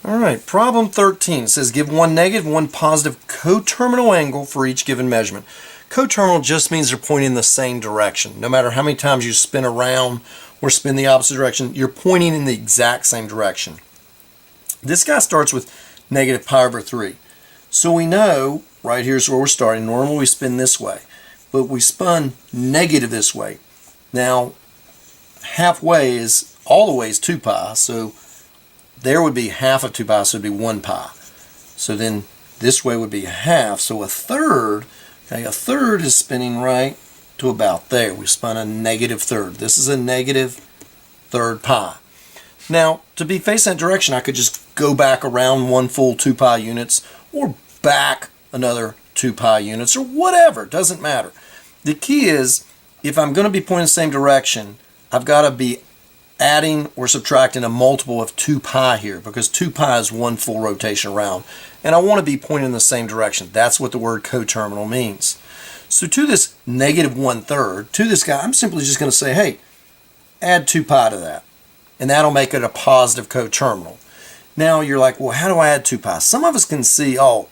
All right, problem 13 says give one negative, one positive coterminal angle for each given measurement. Coterminal just means they're pointing in the same direction. No matter how many times you spin around or spin the opposite direction, you're pointing in the exact same direction. This guy starts with negative pi over 3. So we know, right here's where we're starting. Normally we spin this way, but we spun negative this way. Now, halfway is, all the way is 2 pi, so there would be half of 2 pi, so it would be 1 pi. So then this way would be half, so a third, okay, a third is spinning right to about there. We spun a negative third. This is a negative third pi. Now, to be facing that direction, I could just go back around one full 2 pi units, or back another 2 pi units, or whatever, it doesn't matter. The key is, if I'm going to be pointing the same direction, I've got to be adding or subtracting a multiple of 2 pi here, because 2 pi is one full rotation around, and I want to be pointing in the same direction. That's what the word coterminal means. So to this negative 1/3, to this guy, I'm simply just going to say, hey, add 2 pi to that, and that'll make it a positive coterminal. Now you're like, well, how do I add 2 pi? Some of us can see, oh,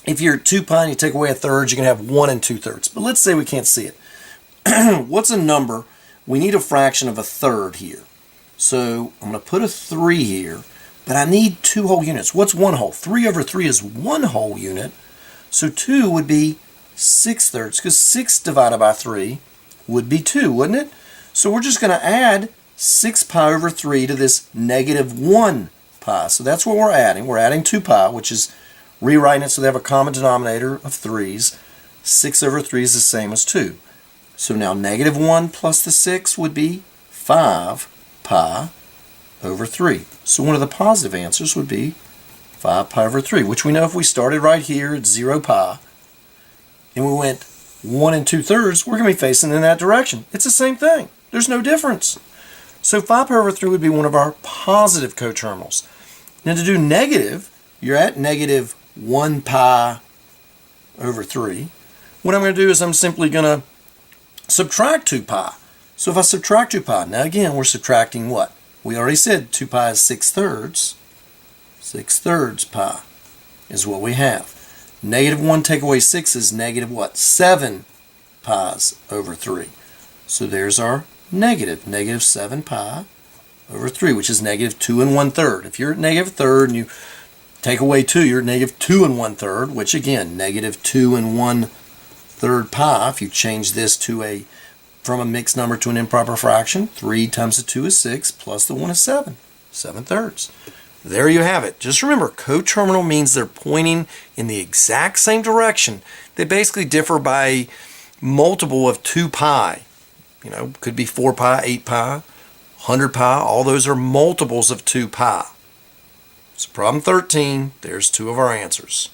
if you're at 2 pi and you take away a third, you can have 1 2/3. But let's say we can't see it. What's a number? We need a fraction of a third here. So I'm going to put a 3 here, but I need 2 whole units. What's 1 whole? 3 over 3 is 1 whole unit. So 2 would be 6/3, because 6 divided by 3 would be 2, wouldn't it? So we're just going to add 6 pi over 3 to this negative 1 pi. So that's what we're adding. We're adding 2 pi, which is rewriting it so they have a common denominator of 3's. 6 over 3 is the same as 2. So now negative 1 plus the 6 would be 5 pi over 3. So one of the positive answers would be 5 pi over 3, which we know if we started right here at 0 pi and we went 1 2/3, we're going to be facing in that direction. It's the same thing. There's no difference. So 5 pi over 3 would be one of our positive coterminals. Now to do negative, you're at negative 1 pi over 3. What I'm going to do is I'm simply going to subtract 2 pi. So if I subtract 2 pi, now again we're subtracting what? We already said 2 pi is 6/3. 6/3 pi is what we have. Negative 1 take away 6 is negative what? 7 pi's over 3. So there's our negative 7 pi over 3, which is negative 2 1/3. If you're at negative third and you take away 2, you're at negative 2 1/3, which again, negative 2 1/3 pi. If you change this to from a mixed number to an improper fraction, 3 times the 2 is 6, plus the 1 is 7. 7/3. There you have it. Just remember, coterminal means they're pointing in the exact same direction. They basically differ by multiple of 2 pi. You know, could be 4 pi, 8 pi, 100 pi. All those are multiples of 2 pi. So problem 13, there's 2 of our answers.